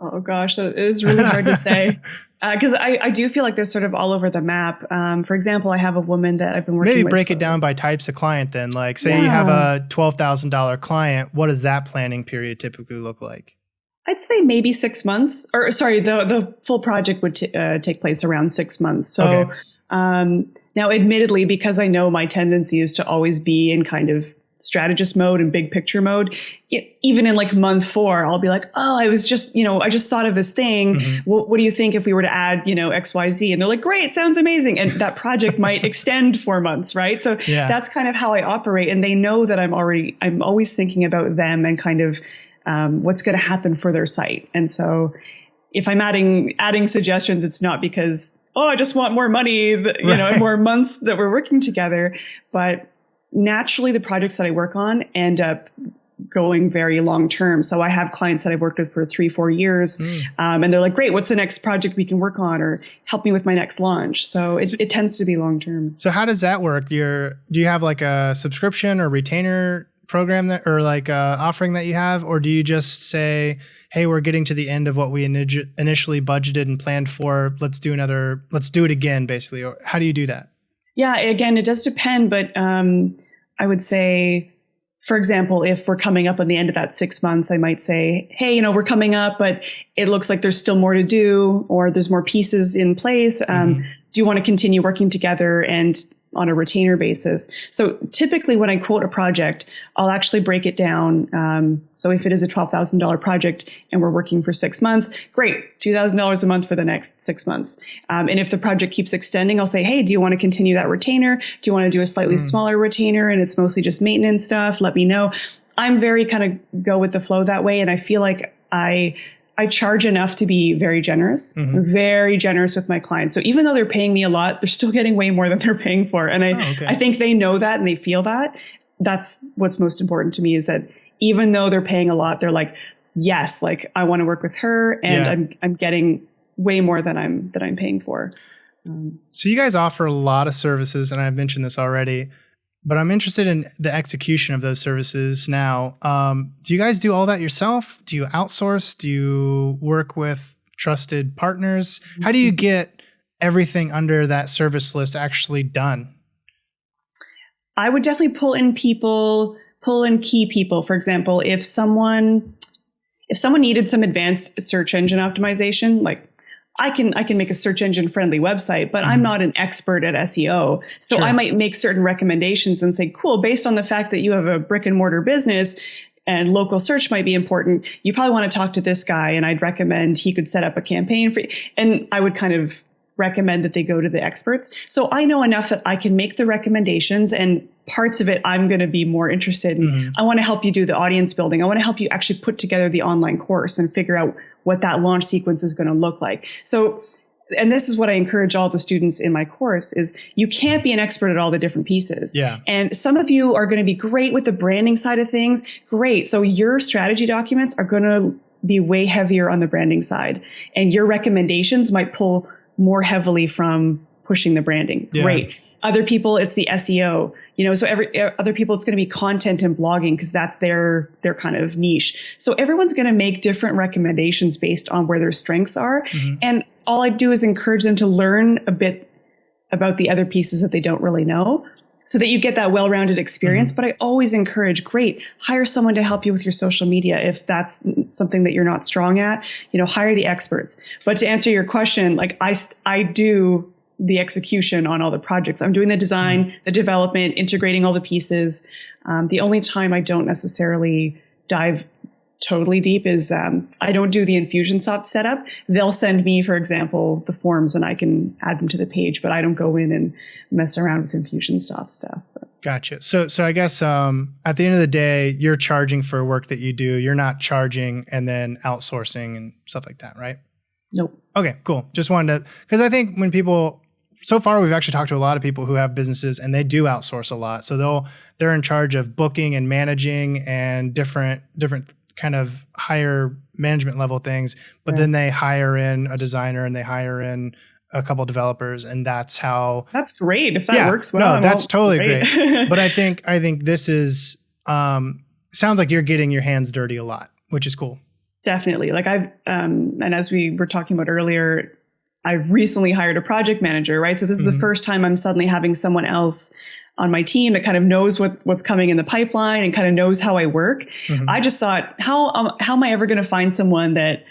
Oh gosh, that is really hard to say. Because I do feel like they're sort of all over the map. For example, I have a woman that I've been working with. Maybe break it down by types of client then. Like, say you have a $12,000 client, what does that planning period typically look like? I'd say maybe 6 months. Or sorry, the full project would take place around 6 months. So now, admittedly, because I know my tendency is to always be in kind of strategist mode and big picture mode, even in like month 4, I'll be like, oh, I just thought of this thing. What do you think if we were to add, X, Y, Z? And they're like, great, sounds amazing. And that project might extend 4 months, right? So that's kind of how I operate. And they know that I'm always thinking about them and kind of what's going to happen for their site. And so if I'm adding suggestions, it's not because, I just want more money, and more months that we're working together. But naturally, the projects that I work on end up going very long term. So I have clients that I've worked with for 3-4 years. And they're like, great, what's the next project we can work on, or help me with my next launch. So it tends to be long term. So how does that work? Do you have like a subscription or retainer program or like a offering that you have, or do you just say, hey, we're getting to the end of what we initially budgeted and planned for. Let's do it again, basically. Or how do you do that? Yeah, again, it does depend, but I would say, for example, if we're coming up on the end of that 6 months, I might say, hey, we're coming up, but it looks like there's still more to do, or there's more pieces in place. Do you want to continue working together and on a retainer basis? So typically when I quote a project, I'll actually break it down. So if it is a $12,000 project and we're working for 6 months, great, $2,000 a month for the next 6 months. And if the project keeps extending, I'll say, hey, do you want to continue that retainer? Do you want to do a slightly smaller retainer and it's mostly just maintenance stuff? Let me know. I'm very kind of go with the flow that way. And I feel like I charge enough to be very generous, very generous with my clients. So even though they're paying me a lot, they're still getting way more than they're paying for. And I think they know that and they feel that. That's what's most important to me, is that even though they're paying a lot, they're like, yes, like I want to work with her, and I'm getting way more than I'm paying for. So you guys offer a lot of services, and I've mentioned this already, but I'm interested in the execution of those services now. Do you guys do all that yourself? Do you outsource? Do you work with trusted partners? How do you get everything under that service list actually done? I would definitely pull in key people. For example, if someone needed some advanced search engine optimization, like I can make a search engine friendly website, but I'm not an expert at SEO. So I might make certain recommendations and say, cool, based on the fact that you have a brick and mortar business and local search might be important, you probably want to talk to this guy. And I'd recommend he could set up a campaign for you. And I would kind of recommend that they go to the experts. So I know enough that I can make the recommendations, and parts of it I'm going to be more interested in. I want to help you do the audience building. I want to help you actually put together the online course and figure out what that launch sequence is going to look like. So, and this is what I encourage all the students in my course, is you can't be an expert at all the different pieces. Yeah. And some of you are going to be great with the branding side of things. Great. So your strategy documents are going to be way heavier on the branding side, and your recommendations might pull more heavily from pushing the branding. Yeah. Great. Other people, it's the SEO, so other people, it's going to be content and blogging, because that's their kind of niche. So everyone's going to make different recommendations based on where their strengths are. And all I do is encourage them to learn a bit about the other pieces that they don't really know, so that you get that well-rounded experience. But I always encourage, great, hire someone to help you with your social media. If that's something that you're not strong at, hire the experts. But to answer your question, like I do the execution on all the projects. I'm doing the design, the development, integrating all the pieces. The only time I don't necessarily dive totally deep is I don't do the Infusionsoft setup. They'll send me, for example, the forms and I can add them to the page, but I don't go in and mess around with Infusionsoft stuff. Gotcha. So I guess at the end of the day, you're charging for work that you do. You're not charging and then outsourcing and stuff like that, right? Nope. Okay, cool. Just wanted to, because I think when people, so far we've actually talked to a lot of people who have businesses and they do outsource a lot. So they're in charge of booking and managing and different kind of higher management level things, but then they hire in a designer and they hire in a couple of developers, and that's how. That's great if that works well. No, that's totally great. But I think this is sounds like you're getting your hands dirty a lot, which is cool. Definitely. Like I've and as we were talking about earlier, I recently hired a project manager, right? So this is the first time I'm suddenly having someone else on my team that kind of knows what's coming in the pipeline and kind of knows how I work. I just thought, how am I ever going to find someone that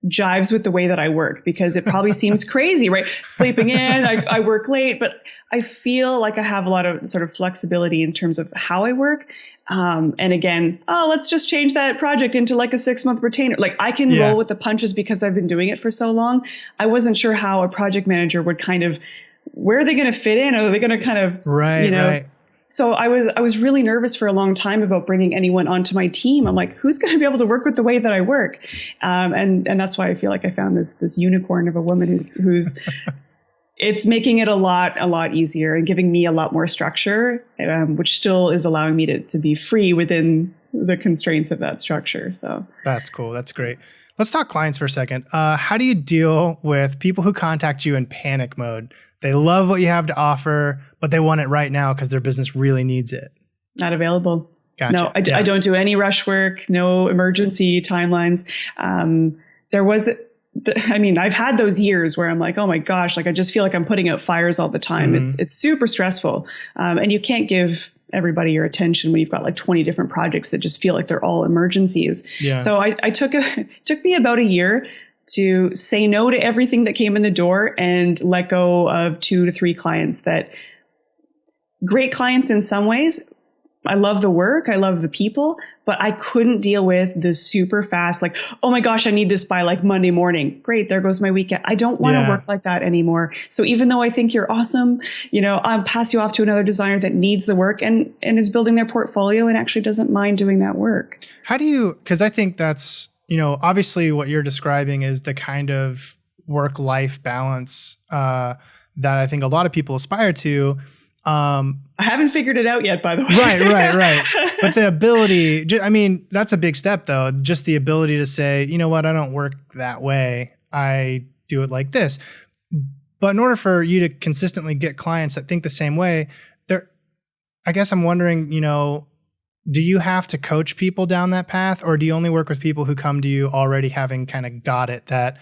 jives with the way that I work? Because it probably seems crazy, right? Sleeping in, I work late, but I feel like I have a lot of sort of flexibility in terms of how I work. And again, let's just change that project into like a 6-month retainer. Like I can roll with the punches because I've been doing it for so long. I wasn't sure how a project manager would kind of, where are they going to fit in? Are they going to kind of, right. So I was really nervous for a long time about bringing anyone onto my team. I'm like, who's going to be able to work with the way that I work? And that's why I feel like I found this unicorn of a woman who's it's making it a lot easier and giving me a lot more structure, which still is allowing me to be free within the constraints of that structure. So that's cool. That's great. Let's talk clients for a second. How do you deal with people who contact you in panic mode? They love what you have to offer, but they want it right now because their business really needs it. Not available. Gotcha. No, I don't do any rush work, no emergency timelines. I've had those years where I'm like, oh my gosh, like I just feel like I'm putting out fires all the time. Mm-hmm. It's super stressful. And you can't give everybody your attention when you've got like 20 different projects that just feel like they're all emergencies. Yeah. So it took me about a year to say no to everything that came in the door and let go of 2 to 3 clients that great clients in some ways. I love the work. I love the people, but I couldn't deal with the super fast, like, oh my gosh, I need this by like Monday morning. Great. There goes my weekend. I don't want to work like that anymore. So even though I think you're awesome, I'll pass you off to another designer that needs the work and is building their portfolio and actually doesn't mind doing that work. How do you, because I think that's, obviously what you're describing is the kind of work-life balance that I think a lot of people aspire to. I haven't figured it out yet, by the way. Right. But the ability, that's a big step though. Just the ability to say, you know what, I don't work that way. I do it like this. But in order for you to consistently get clients that think the same way, I guess I'm wondering, do you have to coach people down that path, or do you only work with people who come to you already having kind of got it that,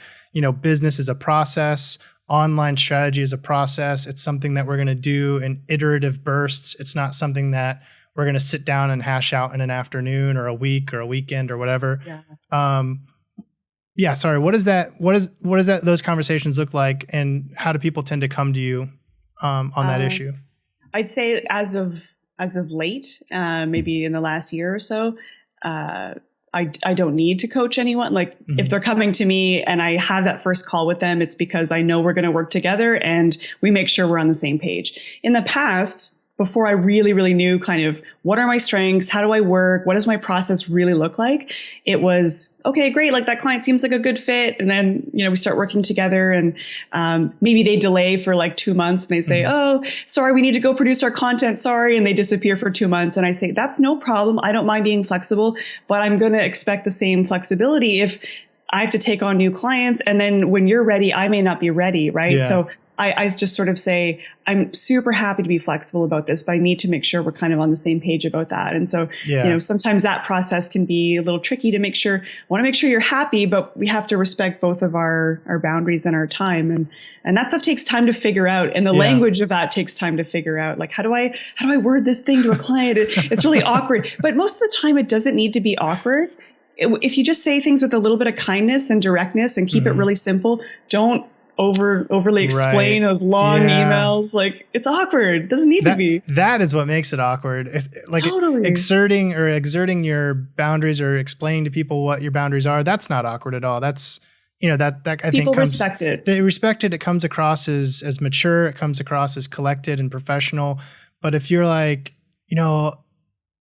business is a process, online strategy is a process. It's something that we're going to do in iterative bursts. It's not something that we're going to sit down and hash out in an afternoon or a week or a weekend or whatever. Yeah. Sorry. What is that? Those conversations look like, and how do people tend to come to you on that issue? I'd say as of late, maybe in the last year or so, I don't need to coach anyone. Like if they're coming to me and I have that first call with them, it's because I know we're going to work together and we make sure we're on the same page. In the past, before I really, really knew kind of what are my strengths, how do I work, what does my process really look like, it was, okay, great, like that client seems like a good fit. And then, we start working together and maybe they delay for like 2 months and they say, oh, sorry, we need to go produce our content, sorry. And they disappear for 2 months. And I say, that's no problem. I don't mind being flexible, but I'm going to expect the same flexibility if I have to take on new clients. And then when you're ready, I may not be ready, right? Yeah. So I just sort of say, I'm super happy to be flexible about this, but I need to make sure we're kind of on the same page about that. And so, sometimes that process can be a little tricky to make sure, I want to make sure you're happy, but we have to respect both of our boundaries and our time. And that stuff takes time to figure out. And the language of that takes time to figure out. Like, how do I word this thing to a client? It's really awkward, but most of the time it doesn't need to be awkward. If you just say things with a little bit of kindness and directness and keep it really simple, don't overly explain those long emails. Like, it's awkward. It doesn't need to be. That is what makes it awkward. Like totally. exerting your boundaries or explaining to people what your boundaries are. That's not awkward at all. That's, that I think people respect it. They respect it. It comes across as mature. It comes across as collected and professional. But if you're like,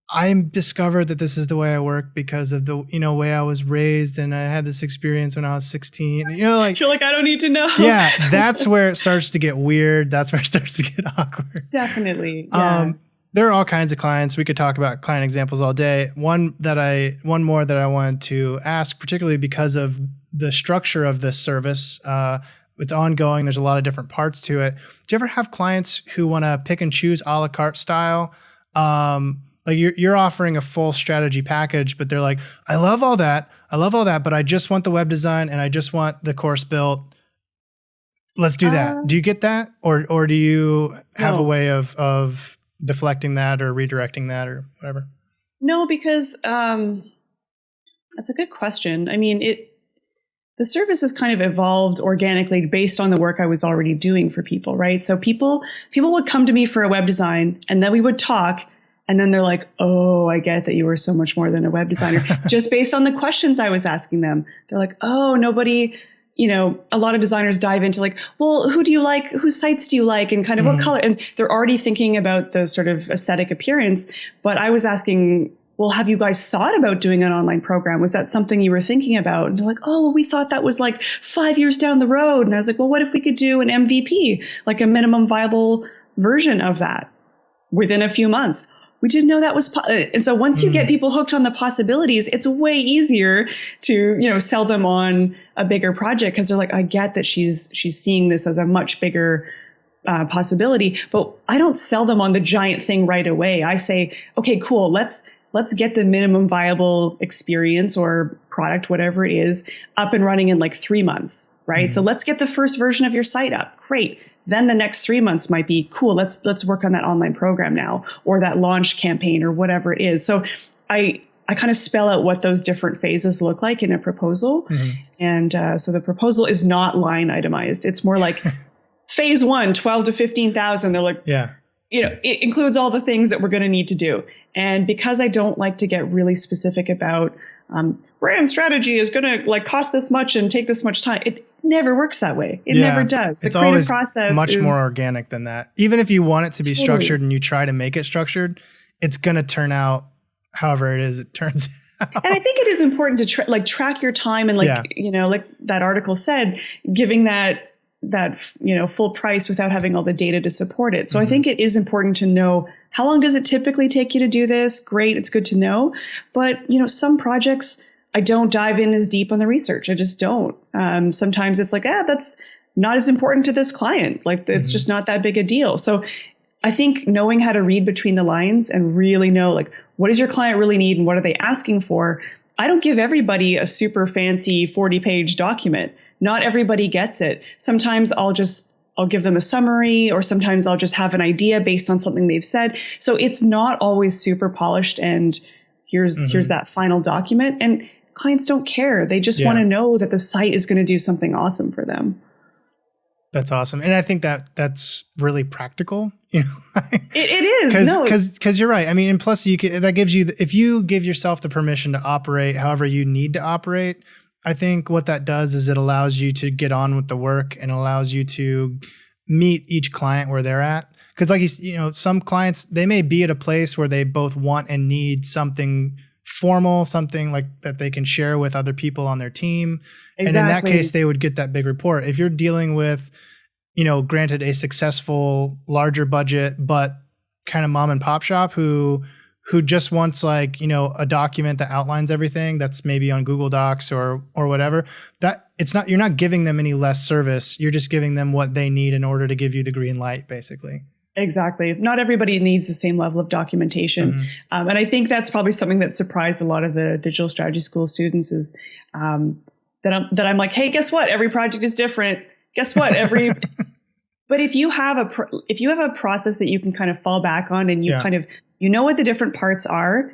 I discovered that this is the way I work because of the, way I was raised, and I had this experience when I was 16. You're like, I don't need to know. Yeah, that's where it starts to get weird. That's where it starts to get awkward. Definitely. Yeah. There are all kinds of clients. We could talk about client examples all day. One more that I wanted to ask, particularly because of the structure of this service. It's ongoing. There's a lot of different parts to it. Do you ever have clients who want to pick and choose a la carte style? Like you're offering a full strategy package, but they're like, I love all that, but I just want the web design and I just want the course built. Let's do that. Do you get that? Or do you have a way of deflecting that or redirecting that or whatever? No, because that's a good question. I mean, the service has kind of evolved organically based on the work I was already doing for people, right? So people would come to me for a web design and then we would talk. And then they're like, oh, I get that you were so much more than a web designer. Just based on the questions I was asking them. They're like, oh, nobody, a lot of designers dive into like, well, who do you like? Whose sites do you like? And kind of what color? And they're already thinking about the sort of aesthetic appearance. But I was asking well, have you guys thought about doing an online program? Was that something you were thinking about? And they're like, oh, well, we thought that was like 5 years down the road. And I was like, well, what if we could do an MVP, like a minimum viable version of that within a few months? We didn't know that was, and so once you get people hooked on the possibilities, it's way easier to, sell them on a bigger project, because they're like, I get that she's seeing this as a much bigger possibility, but I don't sell them on the giant thing right away. I say, okay, cool. Let's get the minimum viable experience or product, whatever it is, up and running in like 3 months, right? So let's get the first version of your site up. Great. Then the next 3 months might be cool. Let's work on that online program now, or that launch campaign, or whatever it is. So I kind of spell out what those different phases look like in a proposal. And so the proposal is not line itemized. It's more like phase 1, 12 to 15,000. They're like, it includes all the things that we're going to need to do. And because I don't like to get really specific about brand strategy is going to like cost this much and take this much time, it never works that way. It never does. The creative process much more organic than that. Even if you want it to be structured and you try to make it structured, it's going to turn out however it turns out. And I think it is important to track your time and like that article said, giving that full price without having all the data to support it. So I think it is important to know, how long does it typically take you to do this? Great. It's good to know. But, some projects, I don't dive in as deep on the research. I just don't. Sometimes it's like, that's not as important to this client. Like it's just not that big a deal. So I think knowing how to read between the lines and really know, like, what does your client really need and what are they asking for? I don't give everybody a super fancy 40-page document. Not everybody gets it. Sometimes I'll give them a summary, or sometimes I'll just have an idea based on something they've said. So it's not always super polished and here's that final document. And clients don't care. They just want to know that the site is going to do something awesome for them. That's awesome. And I think that's really practical. It is. Because you're right. I mean, and plus that gives you, if you give yourself the permission to operate however you need to operate, I think what that does is it allows you to get on with the work and allows you to meet each client where they're at. Because like, some clients, they may be at a place where they both want and need something formal, something like that they can share with other people on their team. Exactly. And in that case, they would get that big report. If you're dealing with, granted a successful, larger budget, but kind of mom and pop shop who just wants like, a document that outlines everything that's maybe on Google Docs or whatever, that you're not giving them any less service. You're just giving them what they need in order to give you the green light, basically. Exactly. Not everybody needs the same level of documentation. And I think that's probably something that surprised a lot of the digital strategy school students is that I'm like, hey, guess what? Every project is different. Guess what? But if you have a process that you can kind of fall back on and you know what the different parts are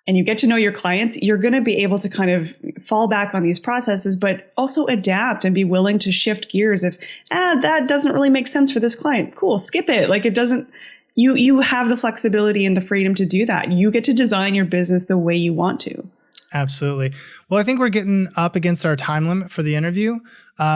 and you get to know your clients, you're going to be able to kind of fall back on these processes, but also adapt and be willing to shift gears. If that doesn't really make sense for this client, cool, skip it. Like it doesn't, you have the flexibility and the freedom to do that. You get to design your business the way you want to. Absolutely. Well, I think we're getting up against our time limit for the interview,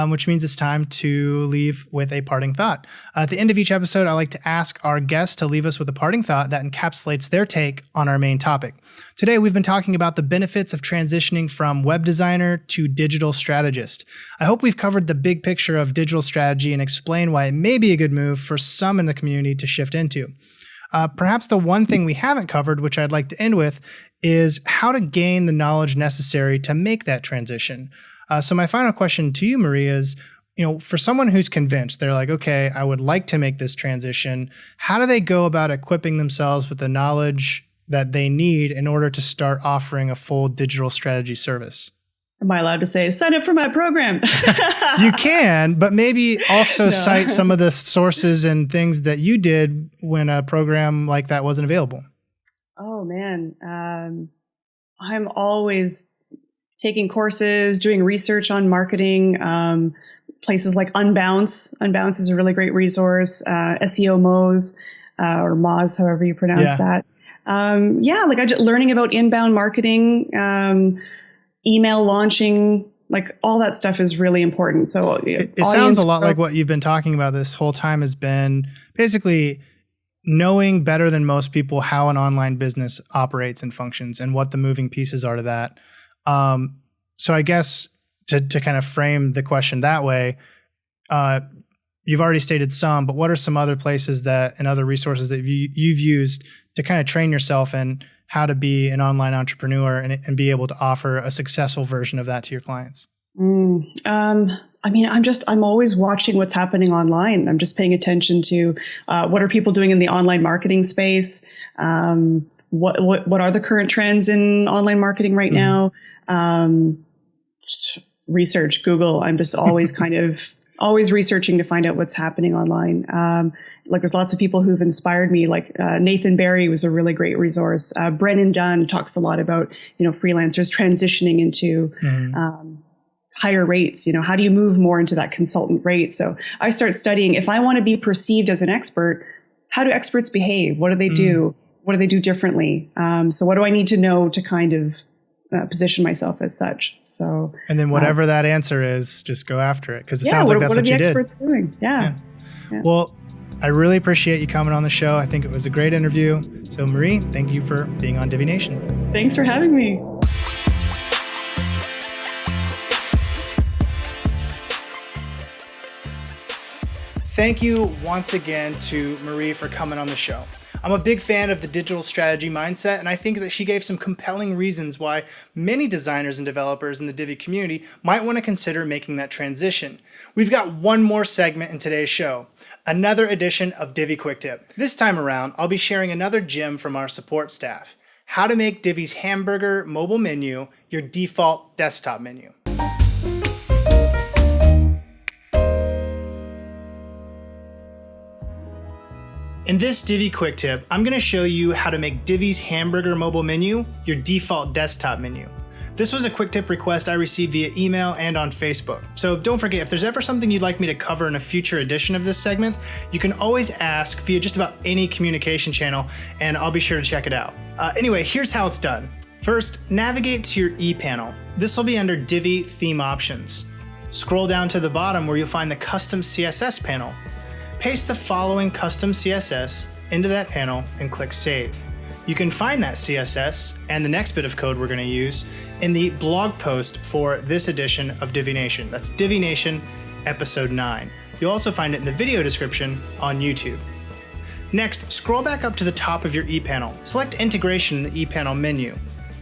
which means it's time to leave with a parting thought. At the end of each episode, I like to ask our guests to leave us with a parting thought that encapsulates their take on our main topic. Today, we've been talking about the benefits of transitioning from web designer to digital strategist. I hope we've covered the big picture of digital strategy and explained why it may be a good move for some in the community to shift into. Perhaps the one thing we haven't covered, which I'd like to end with, is how to gain the knowledge necessary to make that transition. So my final question to you, Marie, is, for someone who's convinced, they're like, okay, I would like to make this transition. How do they go about equipping themselves with the knowledge that they need in order to start offering a full digital strategy service? Am I allowed to say, sign up for my program? You can, but maybe also cite some of the sources and things that you did when a program like that wasn't available. Oh, man. I'm always taking courses, doing research on marketing, places like Unbounce. Unbounce is a really great resource. SEO Moz, or Moz, however you pronounce that. Learning about inbound marketing, email launching, like all that stuff is really important. So it sounds a lot like what you've been talking about this whole time has been basically knowing better than most people how an online business operates and functions and what the moving pieces are to that. So I guess to kind of frame the question that way, you've already stated some, but what are some other places that and other resources that you've used to kind of train yourself in how to be an online entrepreneur and be able to offer a successful version of that to your clients? I mean, I'm always watching what's happening online. I'm just paying attention to what are people doing in the online marketing space. What are the current trends in online marketing right now? Research, Google. I'm just always always researching to find out what's happening online. Like there's lots of people who've inspired me, like Nathan Barry was a really great resource. Brennan Dunn talks a lot about, freelancers transitioning into higher rates. How do you move more into that consultant rate? So I start studying, if I want to be perceived as an expert, how do experts behave? What do they do? What do they do differently? So what do I need to know to kind of position myself as such? So, and then whatever that answer is, just go after it. Cause it sounds like that's what you did. What are the experts doing? Yeah. Well, I really appreciate you coming on the show. I think it was a great interview. So Marie, thank you for being on Divi Nation. Thanks for having me. Thank you once again to Marie for coming on the show. I'm a big fan of the digital strategy mindset, and I think that she gave some compelling reasons why many designers and developers in the Divi community might want to consider making that transition. We've got one more segment in today's show, another edition of Divi Quick Tip. This time around, I'll be sharing another gem from our support staff, how to make Divi's hamburger mobile menu your default desktop menu. In this Divi Quick Tip, I'm going to show you how to make Divi's hamburger mobile menu your default desktop menu. This was a quick tip request I received via email and on Facebook. So don't forget, if there's ever something you'd like me to cover in a future edition of this segment, you can always ask via just about any communication channel, and I'll be sure to check it out. Anyway, here's how it's done. First, navigate to your ePanel. This will be under Divi Theme Options. Scroll down to the bottom where you'll find the Custom CSS panel. Paste the following custom CSS into that panel and click Save. You can find that CSS and the next bit of code we're going to use in the blog post for this edition of Divi Nation. That's Divi Nation episode 9. You'll also find it in the video description on YouTube. Next, scroll back up to the top of your ePanel. Select Integration in the ePanel menu.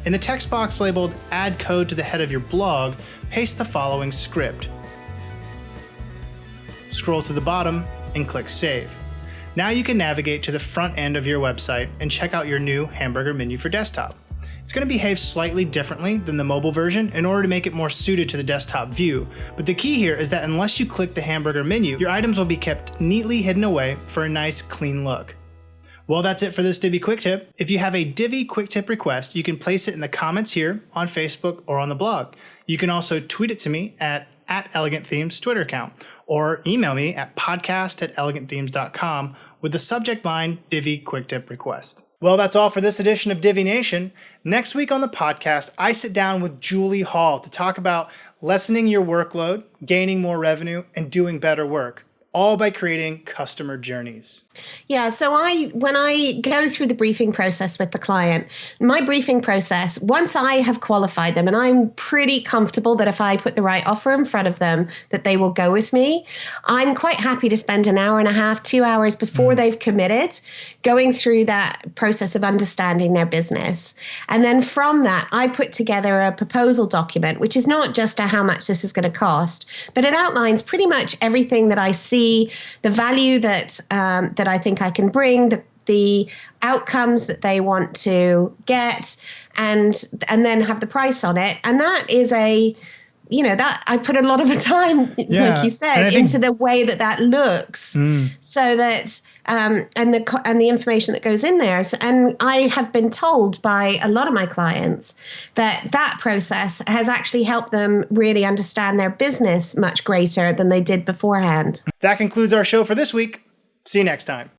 In the text box labeled Add Code to the head of your blog, paste the following script. Scroll to the bottom and click Save. Now you can navigate to the front end of your website and check out your new hamburger menu for desktop. It's going to behave slightly differently than the mobile version in order to make it more suited to the desktop view, but the key here is that unless you click the hamburger menu, your items will be kept neatly hidden away for a nice clean look. Well, that's it for this Divi Quick Tip. If you have a Divi Quick Tip request, you can place it in the comments here on Facebook or on the blog. You can also tweet it to me at Elegant Themes Twitter account, or email me at podcast@elegantthemes.com with the subject line Divi Quick Tip request. Well, that's all for this edition of Divi Nation. Next week on the podcast, I sit down with Julie Hall to talk about lessening your workload, gaining more revenue, and doing better work, all by creating customer journeys. Yeah, so when I go through the briefing process with the client, my briefing process, once I have qualified them and I'm pretty comfortable that if I put the right offer in front of them, that they will go with me, I'm quite happy to spend an hour and a half, 2 hours before they've committed, going through that process of understanding their business. And then from that, I put together a proposal document, which is not just how much this is going to cost, but it outlines pretty much everything that I see, the value that I think I can bring, the outcomes that they want to get, and then have the price on it. And that is that I put a lot of time, like you said, into the way that looks, so that and the information that goes in there. And I have been told by a lot of my clients that process has actually helped them really understand their business much greater than they did beforehand. That concludes our show for this week. See you next time.